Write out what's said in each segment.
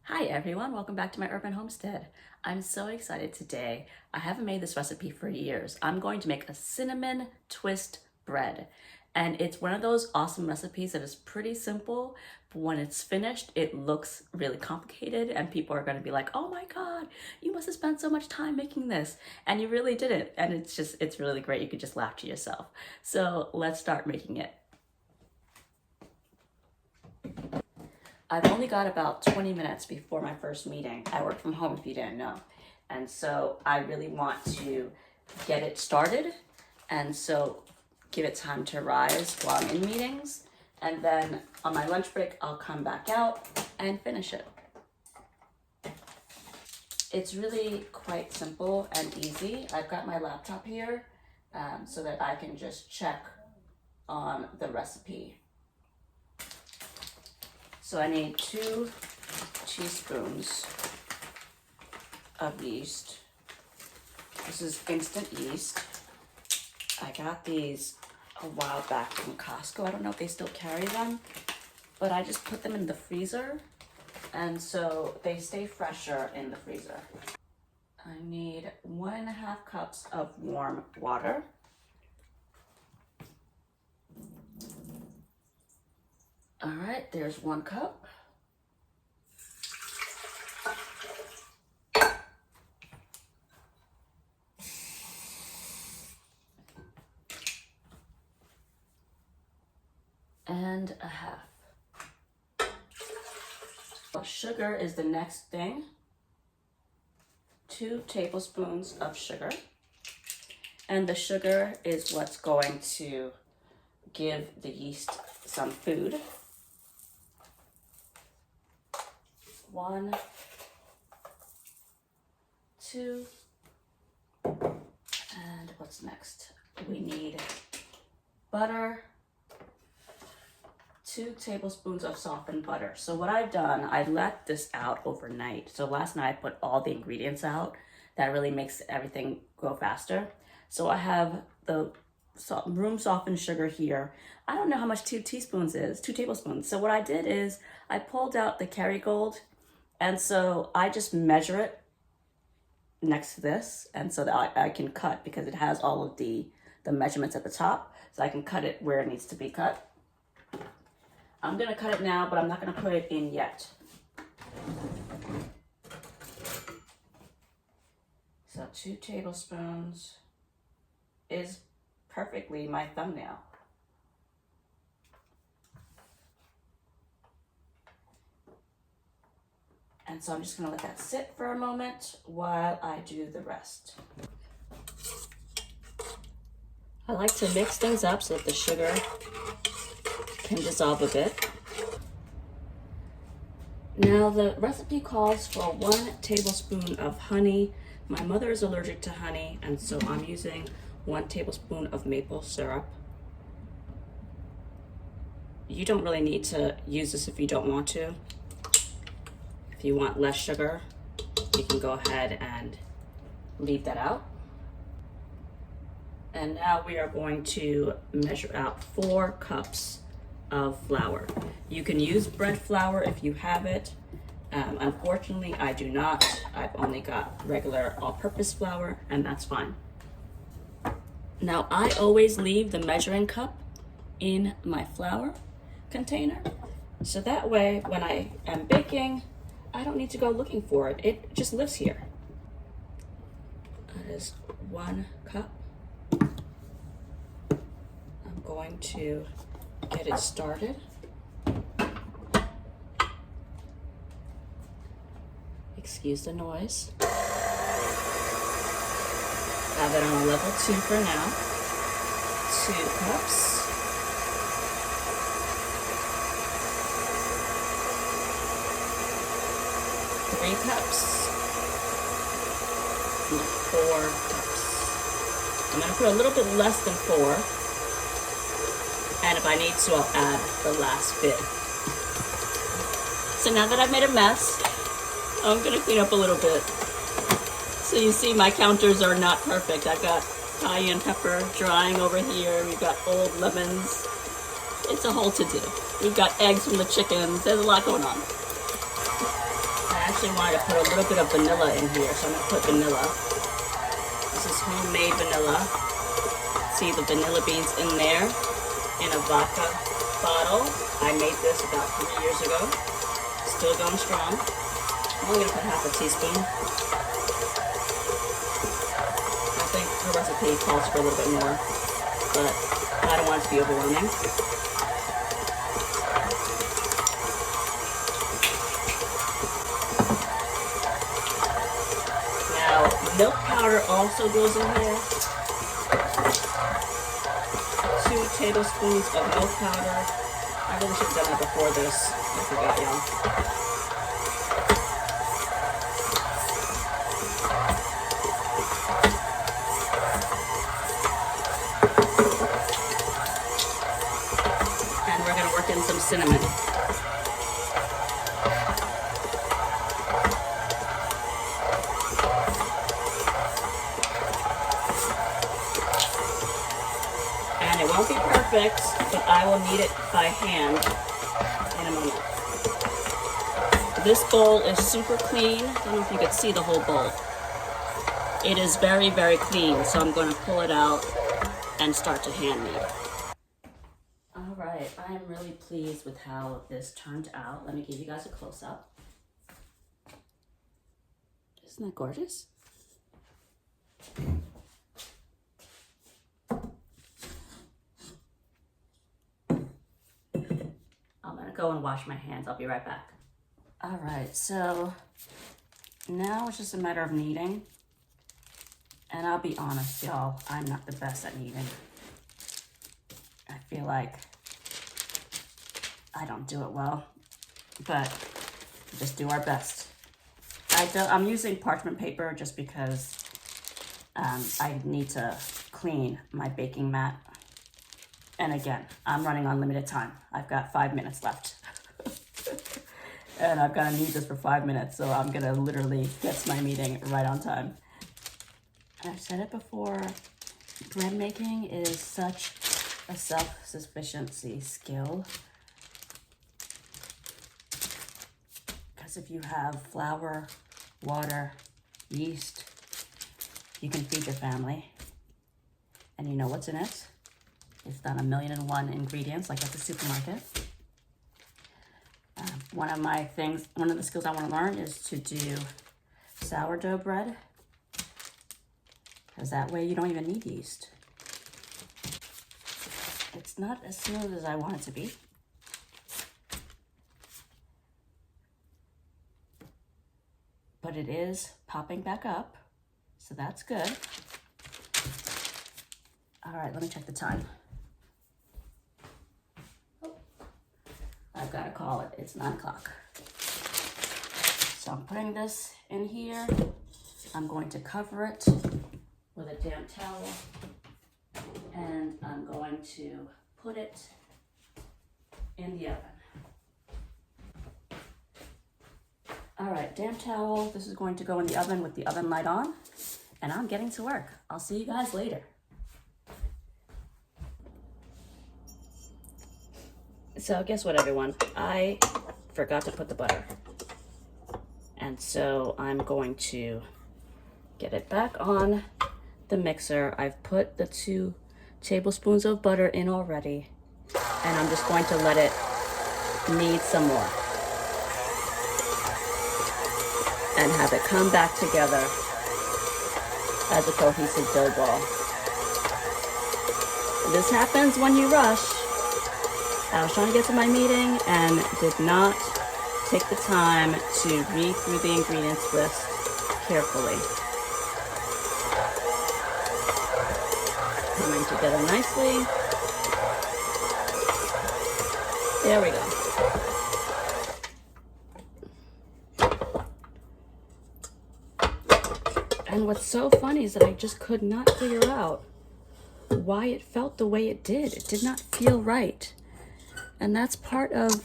Hi everyone, welcome back to my urban homestead. I'm so excited today. I haven't made this recipe for years. I'm going to make a cinnamon twist bread. And it's one of those awesome recipes that is pretty simple, but when it's finished, it looks really complicated and people are going to be like, oh my God, you must have spent so much time making this. And you really didn't. And it's really great. You could just laugh to yourself. So let's start making it. I've only got about 20 minutes before my first meeting. I work from home if you didn't know. And so I really want to get it started and so give it time to rise while I'm in meetings. And then on my lunch break, I'll come back out and finish it. It's really quite simple and easy. I've got my laptop here so that I can just check on the recipe. So I need 2 teaspoons of yeast. This is instant yeast. I got these a while back from Costco. I don't know if they still carry them, but I just put them in the freezer, and so they stay fresher in the freezer. I need 1.5 cups of warm water. All right, there's 1 cup. And a half. Sugar is the next thing. 2 tablespoons of sugar. And the sugar is what's going to give the yeast some food. 1, 2, and what's next? We need butter, 2 tablespoons of softened butter. So what I've done, I let this out overnight. So last night I put all the ingredients out. That really makes everything go faster. So I have the room softened sugar here. I don't know how much 2 teaspoons is, 2 tablespoons. So what I did is I pulled out the Kerrygold, and so I just measure it next to this, and so that I can cut, because it has all of the measurements at the top, so I can cut it where it needs to be cut. I'm gonna cut it now, but I'm not gonna put it in yet. So 2 tablespoons is perfectly my thumbnail. And so I'm just gonna let that sit for a moment while I do the rest. I like to mix things up so that the sugar can dissolve a bit. Now the recipe calls for 1 tablespoon of honey. My mother is allergic to honey, and so I'm using 1 tablespoon of maple syrup. You don't really need to use this if you don't want to. If you want less sugar, you can go ahead and leave that out. And now we are going to measure out 4 cups of flour. You can use bread flour if you have it. Unfortunately, I do not. I've only got regular all-purpose flour, and that's fine. Now, I always leave the measuring cup in my flour container, so that way when I am baking, I don't need to go looking for it. It just lives here. That is 1 cup. I'm going to get it started. Excuse the noise. Have it on level 2 for now. 2 cups. 3 cups, and 4 cups. I'm gonna put a little bit less than 4, and if I need to, I'll add the last bit. So now that I've made a mess, I'm gonna clean up a little bit. So you see my counters are not perfect. I've got cayenne pepper drying over here. We've got old lemons. It's a whole to-do. We've got eggs from the chickens. There's a lot going on. actually wanted to put a little bit of vanilla in here, so I'm gonna put vanilla. This is homemade vanilla. See the vanilla beans in there in a vodka bottle. I made this about 3 years ago. Still going strong. I'm only gonna put half a teaspoon. I think the recipe calls for a little bit more, but I don't want it to be overwhelming. Now, milk powder also goes in here. 2 tablespoons of milk powder. I really should have done that before this. I forgot, y'all. And we're going to work in some cinnamon. And it won't be perfect, but I will knead it by hand in a moment. This bowl is super clean. I don't know if you could see the whole bowl. It is very, very clean, so I'm going to pull it out and start to hand knead. All right, I am really pleased with how this turned out. Let me give you guys a close-up. Isn't that gorgeous? I'm gonna go and wash my hands. I'll be right back. All right, so now it's just a matter of kneading. And I'll be honest, y'all, I'm not the best at kneading. I feel like I don't do it well, but we just do our best. I'm using parchment paper just because I need to clean my baking mat. And again, I'm running on limited time. I've got 5 minutes left. And I've got to knead this for 5 minutes, so I'm gonna literally get to my meeting right on time. I've said it before, bread making is such a self-sufficiency skill. Because if you have flour, water, yeast, you can feed your family. And you know what's in it? It's not 1,000,001 ingredients like at the supermarket. One of the skills I want to learn is to do sourdough bread. Because that way you don't even need yeast. It's not as smooth as I want it to be. But it is popping back up, so that's good. All right, let me check the time. Oh, I've got to call it, it's 9 o'clock. So I'm putting this in here. I'm going to cover it with a damp towel, and I'm going to put it in the oven. All right, damp towel. This is going to go in the oven with the oven light on, and I'm getting to work. I'll see you guys later. So guess what, everyone? I forgot to put the butter. And so I'm going to get it back on the mixer. I've put the 2 tablespoons of butter in already, and I'm just going to let it knead some more and have it come back together as a cohesive dough ball. This happens when you rush. I was trying to get to my meeting and did not take the time to read through the ingredients list carefully. Coming together nicely. There we go. And what's so funny is that I just could not figure out why it felt the way it did. It did not feel right. And that's part of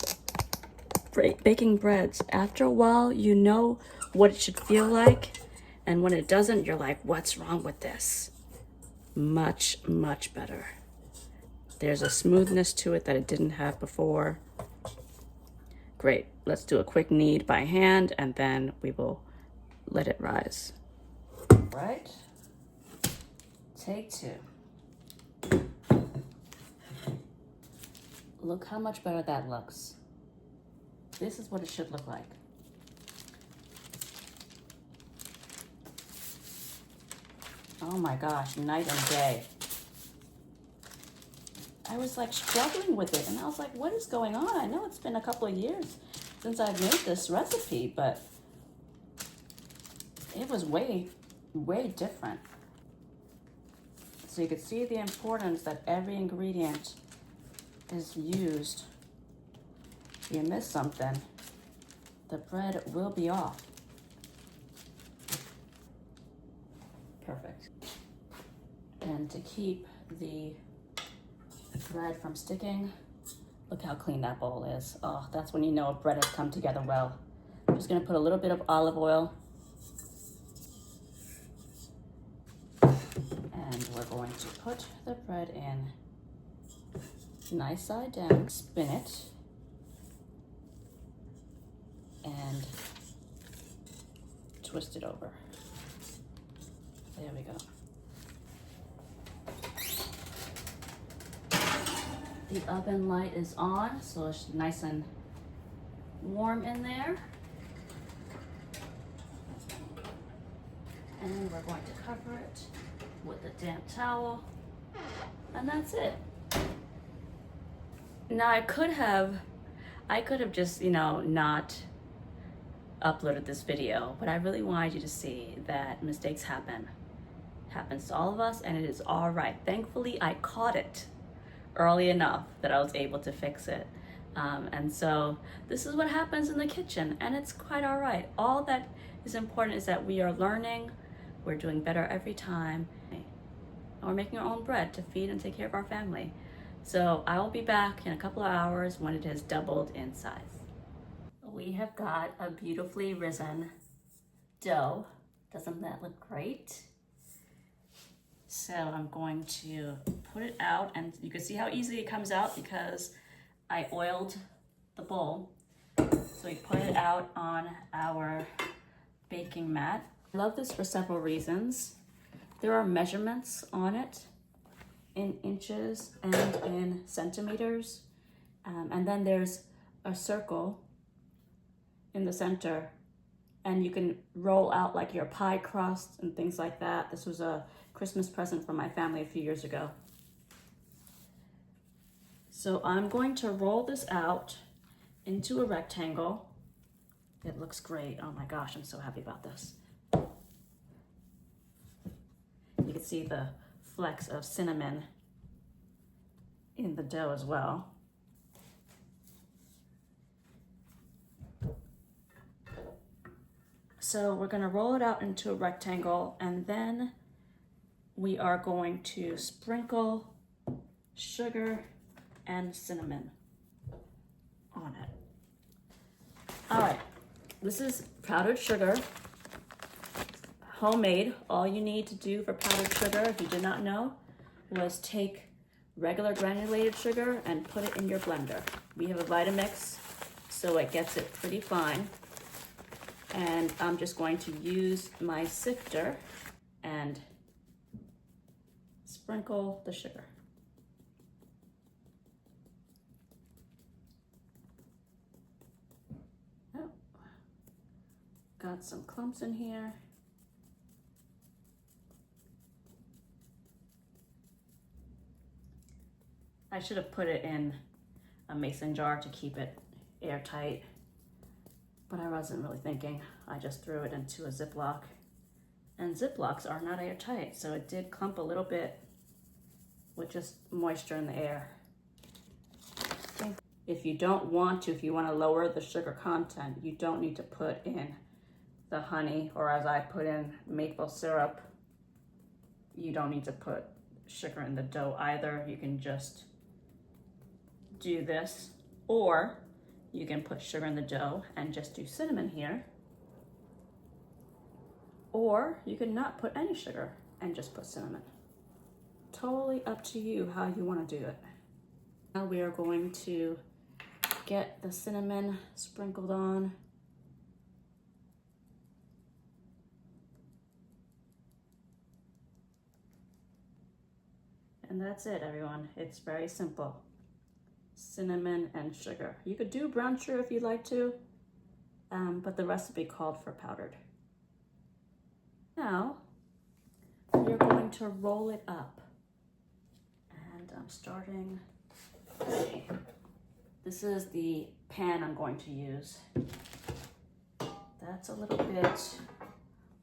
baking breads. After a while, you know what it should feel like. And when it doesn't, you're like, what's wrong with this? Much, much better. There's a smoothness to it that it didn't have before. Great. Let's do a quick knead by hand and then we will let it rise. Right. Take 2. Look how much better that looks. This is what it should look like. Oh my gosh, night and day. I was like struggling with it and I was like, what is going on? I know it's been a couple of years since I've made this recipe, but it was way, way different. So you can see the importance that every ingredient is used. If you miss something, the bread will be off. Perfect. And to keep the bread from sticking, look how clean that bowl is. Oh, that's when you know a bread has come together well. I'm just gonna put a little bit of olive oil. And we're going to put the bread in nice side down, spin it, and twist it over. There we go. The oven light is on, so it's nice and warm in there. And we're going to cover it with a damp towel, and that's it. Now I could have just, not uploaded this video, but I really wanted you to see that mistakes happen. Happens to all of us, and it is all right. Thankfully, I caught it early enough that I was able to fix it. And so this is what happens in the kitchen, and it's quite all right. All that is important is that we are learning, we're doing better every time, and we're making our own bread to feed and take care of our family. So I will be back in a couple of hours when it has doubled in size. We have got a beautifully risen dough. Doesn't that look great? So I'm going to put it out, and you can see how easily it comes out because I oiled the bowl. So we put it out on our baking mat. I love this for several reasons. There are measurements on it in inches and in centimeters. And then there's a circle in the center, and you can roll out like your pie crust and things like that. This was a Christmas present from my family a few years ago. So I'm going to roll this out into a rectangle. It looks great. Oh my gosh, I'm so happy about this. You can see the flecks of cinnamon in the dough as well. So we're going to roll it out into a rectangle, and then we are going to sprinkle sugar and cinnamon on it. All right, this is powdered sugar, homemade. All you need to do for powdered sugar, if you did not know, was take regular granulated sugar and put it in your blender. We have a Vitamix, so it gets it pretty fine. And I'm just going to use my sifter and sprinkle the sugar. Oh, got some clumps in here. I should have put it in a mason jar to keep it airtight, but I wasn't really thinking. I just threw it into a Ziploc, and Ziplocs are not airtight, so it did clump a little bit with just moisture in the air. If you don't want to, if you want to lower the sugar content, you don't need to put in the honey, or as I put in maple syrup. You don't need to put sugar in the dough either. You can just do this, or you can put sugar in the dough and just do cinnamon here, or you can not put any sugar and just put cinnamon. Totally up to you how you want to do it. Now we are going to get the cinnamon sprinkled on. And that's it, everyone. It's very simple. Cinnamon and sugar. You could do brown sugar if you'd like to, but the recipe called for powdered. Now, you're going to roll it up. And I'm starting, this is the pan I'm going to use. That's a little bit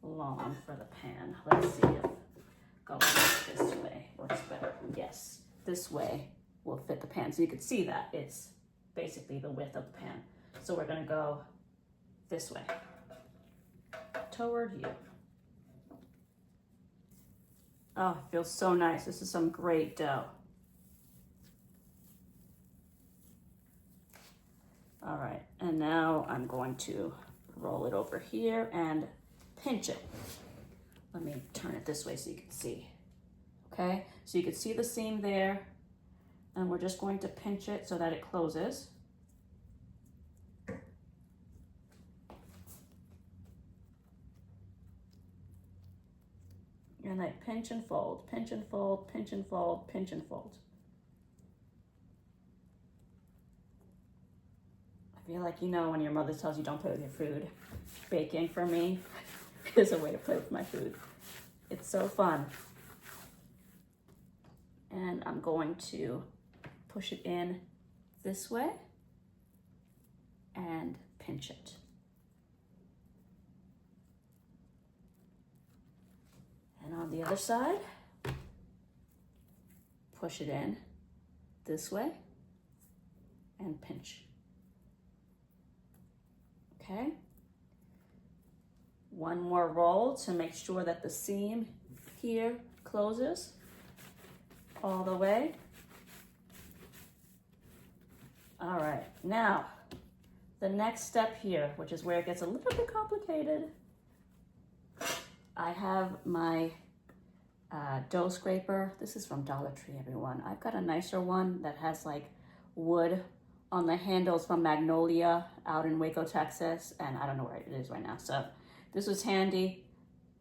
long for the pan. Let's see if going this way works better. Yes, this way will fit the pan. So you can see that it's basically the width of the pan. So we're gonna go this way, toward you. Oh, it feels so nice. This is some great dough. All right, and now I'm going to roll it over here and pinch it. Let me turn it this way so you can see. Okay, so you can see the seam there, and we're just going to pinch it so that it closes. And I pinch and fold, pinch and fold, pinch and fold, pinch and fold. I feel like, you know, when your mother tells you don't play with your food, baking for me is a way to play with my food. It's so fun. And I'm going to push it in this way and pinch it. And on the other side, push it in this way and pinch. Okay. One more roll to make sure that the seam here closes all the way. All right, now the next step here, which is where it gets a little bit complicated. I have my dough scraper. This is from Dollar Tree, everyone. I've got a nicer one that has like wood on the handles from Magnolia out in Waco, Texas, and I don't know where it is right now. So this was handy,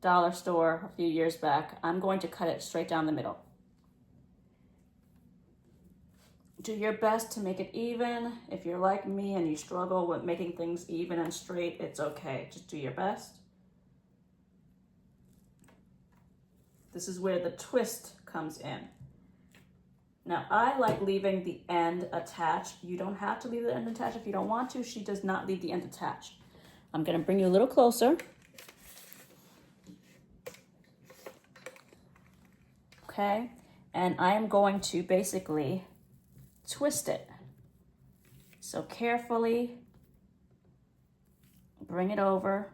dollar store a few years back. I'm going to cut it straight down the middle. Do your best to make it even. If you're like me and you struggle with making things even and straight, it's okay. Just do your best. This is where the twist comes in. Now, I like leaving the end attached. You don't have to leave the end attached if you don't want to. She does not leave the end attached. I'm gonna bring you a little closer. Okay, and I am going to basically twist it. So carefully bring it over.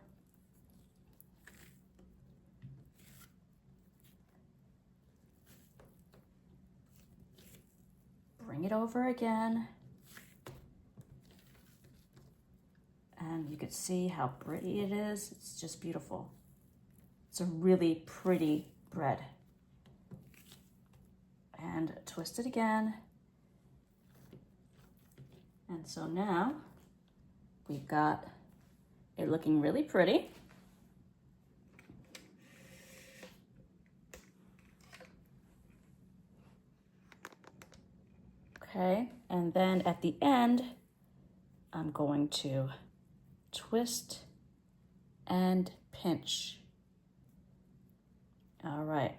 Bring it over again. And you can see how pretty it is. It's just beautiful. It's a really pretty bread. And twist it again. And so now we've got it looking really pretty. Okay, and then at the end, I'm going to twist and pinch. All right,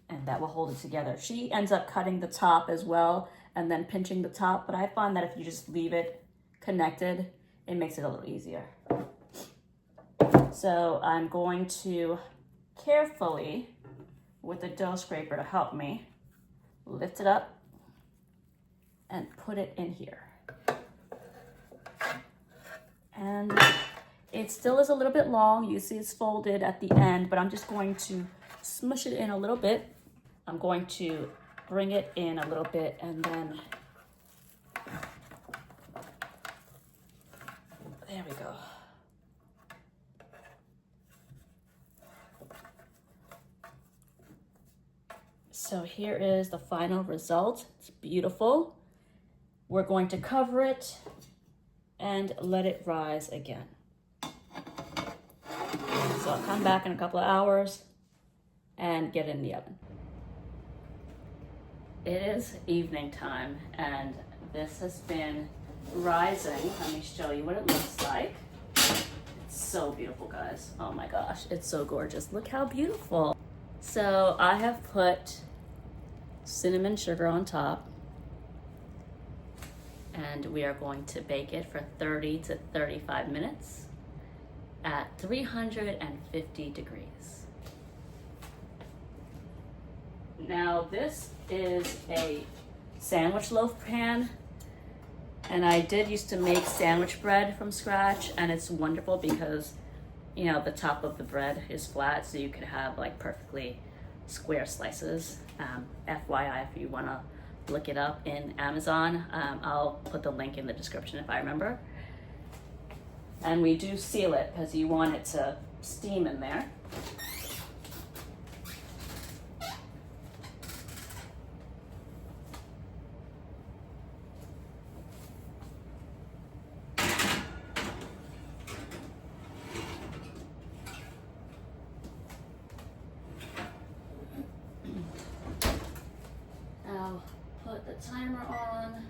and that will hold it together. She ends up cutting the top as well and then pinching the top, but I find that if you just leave it connected, it makes it a little easier. So I'm going to carefully, with the dough scraper to help me, lift it up and put it in here. And it still is a little bit long. You see it's folded at the end, but I'm just going to smush it in a little bit. I'm going to bring it in a little bit and then, there we go. So here is the final result. It's beautiful. we're going to cover it and let it rise again. So I'll come back in a couple of hours and get it in the oven. It is evening time and this has been rising. Let me show you what it looks like. It's so beautiful, guys. Oh my gosh, it's so gorgeous. Look how beautiful. So I have put cinnamon sugar on top and we are going to bake it for 30 to 35 minutes at 350 degrees. Now this is a sandwich loaf pan, and I did used to make sandwich bread from scratch, and it's wonderful because, you know, the top of the bread is flat, so you could have like perfectly square slices. FYI, if you want to look it up in Amazon, I'll put the link in the description if I remember. And we do seal it because you want it to steam in there. Now put the timer on.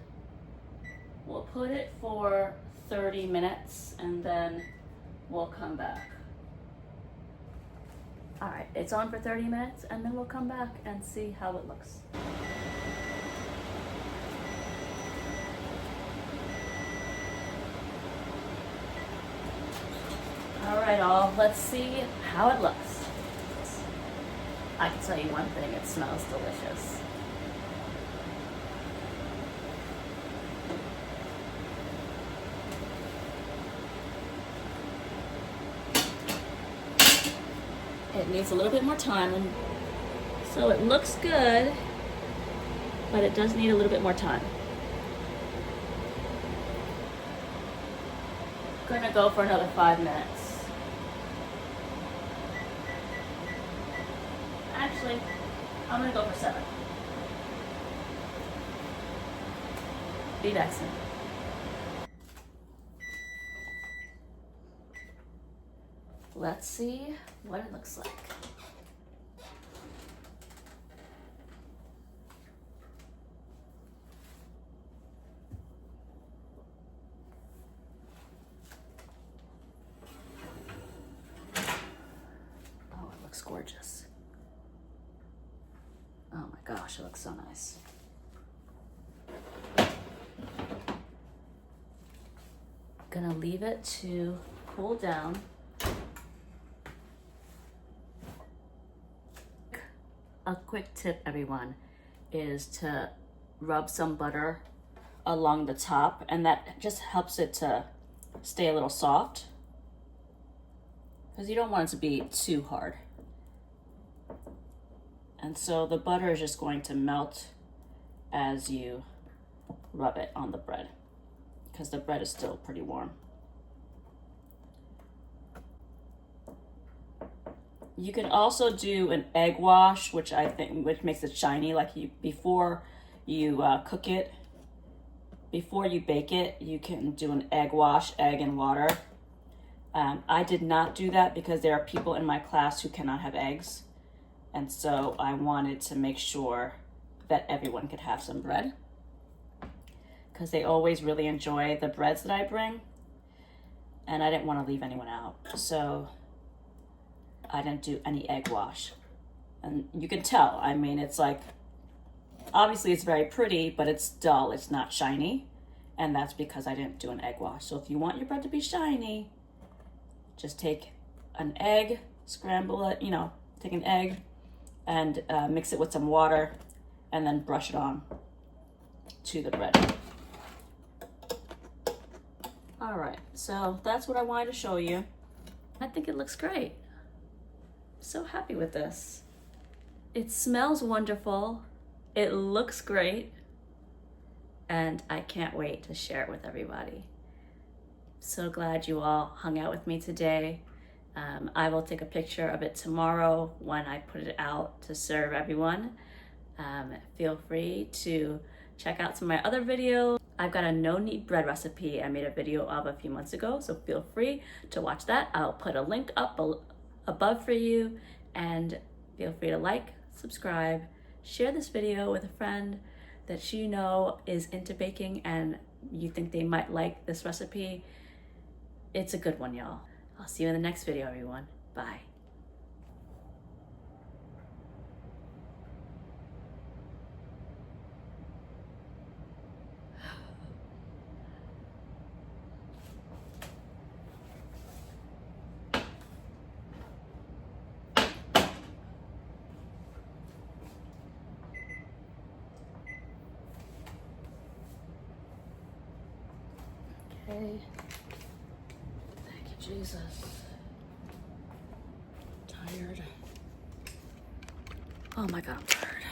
We'll put it for 30 minutes and then we'll come back. All right, it's on for 30 minutes and then we'll come back and see how it looks. All right, all, let's see how it looks. I can tell you one thing, it smells delicious. It needs a little bit more time, and so it looks good, but it does need a little bit more time. Gonna go for another 5 minutes. Actually, I'm gonna go for 7. Be back soon. Let's see what it looks like. Oh, it looks gorgeous. Oh my gosh, it looks so nice. Gonna leave it to cool down. A quick tip, everyone, is to rub some butter along the top, and that just helps it to stay a little soft because you don't want it to be too hard. And so the butter is just going to melt as you rub it on the bread because the bread is still pretty warm. You can also do an egg wash, which makes it shiny. Like before you cook it, before you bake it, you can do an egg wash, egg and water. I did not do that because there are people in my class who cannot have eggs, and so I wanted to make sure that everyone could have some bread because they always really enjoy the breads that I bring, and I didn't want to leave anyone out. So I didn't do any egg wash. And you can tell, I mean, it's like, obviously it's very pretty, but it's dull, it's not shiny. And that's because I didn't do an egg wash. So if you want your bread to be shiny, just take an egg, scramble it, take an egg and mix it with some water and then brush it on to the bread. All right, so that's what I wanted to show you. I think it looks great. So happy with this. It smells wonderful. It looks great. And I can't wait to share it with everybody. So glad you all hung out with me today. I will take a picture of it tomorrow when I put it out to serve everyone. Feel free to check out some of my other videos. I've got a no-knead bread recipe I made a video of a few months ago, so feel free to watch that. I'll put a link up above for you, and feel free to like, subscribe, share this video with a friend that you know is into baking and you think they might like this recipe. It's a good one, y'all. I'll see you in the next video, everyone. Bye. Okay. Thank you, Jesus. Tired. Oh my God, I'm tired.